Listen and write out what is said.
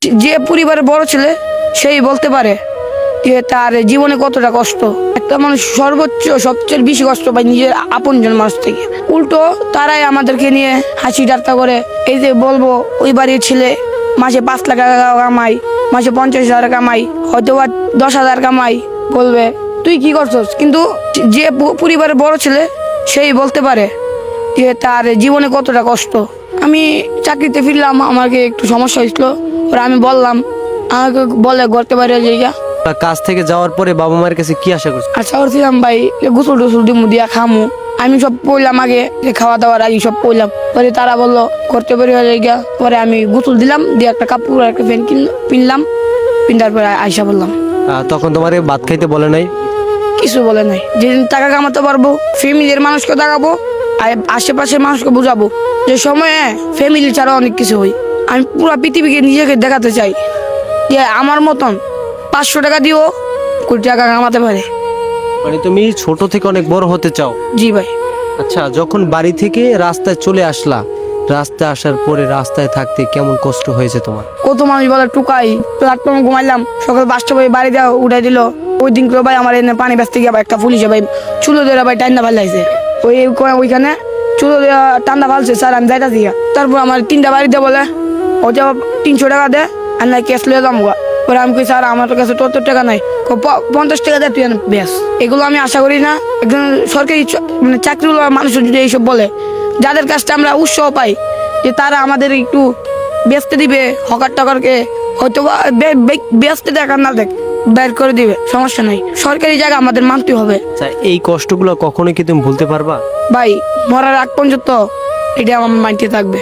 যে পরিবারের বড় ছেলে সেই বলতে পারে যে তার জীবনে কতটা কষ্ট। একটা মানুষ সর্বোচ্চ সবচেয়ে বেশি কষ্ট পায় নিজের আপনজন মানুষ থেকে। উল্টো তারাই আমাদেরকে নিয়ে হাসি ঠাট্টা করে। এই যে বলবো ওই বাড়ির ছেলে মাসে 5 লাখ টাকা কামাই, মাসে 50,000 কামাই, হয়তো বা 10,000 কামাই, বলবে তুই কি করছস। কিন্তু যে পরিবারের বড় ছেলে সেই বলতে পারে যে তার জীবনে কতটা কষ্ট। আমি চাকরিতে ফিরলাম, আমাকে একটু সমস্যা হয়েছিল, ওরা আমি বললাম, আমাকে বলে করতে পারে জায়গা। কাজ থেকে যাওয়ার পরে বাবা মায়ের কাছে কি আশা করছো? আচ্ছা করছিলাম ভাই গোসল টোসল দিমু দিয়া খামু। আমি সব পড়লাম আগে, যে খাওয়া দাওয়ার আগে সব পড়লাম। পরে তারা বললো করতে পারি জায়গা। পরে আমি গোসল দিলাম, দিয়ে একটা কাপড় একটা প্যান্ট কিনলাম, পিন্ধার পরে আয়সা বললাম। তখন তোমার ভাত খাইতে বলে নাই? কিছু বলে নাই। যেদিন টাকা কামাতে পারবো ফ্যামিলির মানুষকে দেখাবো আর আশেপাশের মানুষকে বুঝাবো যে সময়ে ফ্যামিলি ছাড়া অনেক কিছু হই। আমি পুরো পৃথিবীকে নিজেকে দেখাতে চাই যে আমার মতন 500 টাকা দিও কোটি টাকা কামাতে পারে। মানে তুমি ছোট থেকে অনেক বড় হতে চাও? জি ভাই। আচ্ছা, যখন বাড়ি থেকে রাস্তায় চলে আসলা, রাস্তায় আসার পরে রাস্তায় থাকতে কেমন কষ্ট হয়েছে তোমার? কত মানুষ বলে টুকাই, প্ল্যাটফর্মে ঘুমাইলাম, সকাল 5টা ভাই বাড়ি দেওয়া উঠাই দিল। ওই দিন করে ভাই আমার এনে পানি ব্যস্ত গিয়ে একটা পুলিশে ভাই চুলো দেওয়া ভাই টান্ডা ফালাইছে। ওইখানে চুলো দেওয়া টান্ডা ফালছে, স্যার আমি যাইতা দিয়া। তারপর আমার 3টা বাড়ি দেয় বলে ও যে 300 টাকা দে আর না ক্যাশ লিয়ে যাবো। পরে আমি কই স্যার আমার কাছে তো টাকা নাই। 50 টাকা দেয় তুই ব্যাস। এগুলো আমি আশা করি না একজন সরকারি মানে চাকরিওয়ালা মানুষ যদি এইসব বলে, যাদের কাছটা আমরা উৎসাহ পাই যে তারা আমাদের একটু ব্যস্ত দিবে, হকার টকারকে হয়তো ব্যস্ত দেখ আর না দেখ বের করে দিবে, সমস্যা নাই। সরকারি জায়গা আমাদের মানতে হবে। আচ্ছা, এই কষ্টগুলো কখনো কি তুমি ভুলতে পারবা? ভাই মরার আগ পর্যন্ত এটা আমার মাইন্ডে থাকবে।